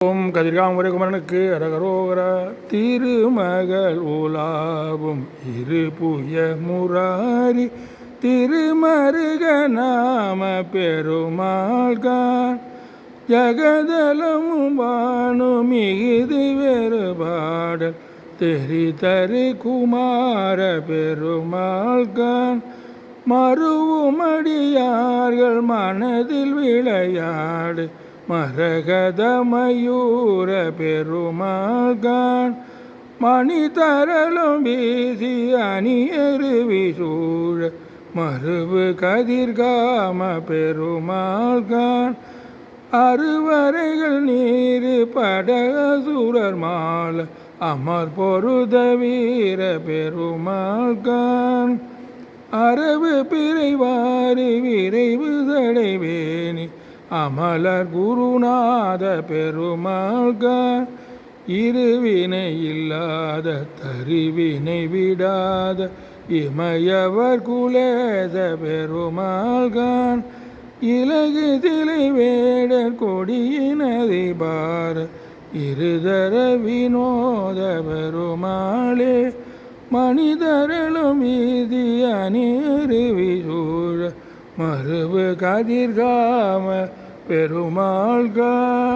ஓம் கதிர்காமுறை குமரனுக்கு அரகரோகர. திருமகள் உலாவும் இருபுய முராரி திருமருக நாம பெருமாள்கான் ஜகதலமும் வானும் மிகுதி வேறுபாடல் தெரிதரு குமார பெருமாள்கான் மருவுமடியார்கள் மனதில் விளையாடு மரகத மயூர பெருமாள்கான் மணி தரலும் வீசி அணியருவி சூழ மருவு கதிர்காம பெருமாள்கான் அறுவரைகள் நீரு படசுரர் மால அமர் பொருத வீர பெருமாள்கான் அரவு பிறைவாரி விரைவு தடைவேணி அமலர் குருநாத பெருமாள்கான் இருவினை இல்லாத தரிவினை விடாத இமையவர் குலேத பெருமாள்கான் இலகு திலை வேடர் கொடியினதை பார இருதர வினோத பெருமாளே மனிதரலும் வீதி அணியருவி சூழ மருவு கதிர்காம பெருமாள்கான்.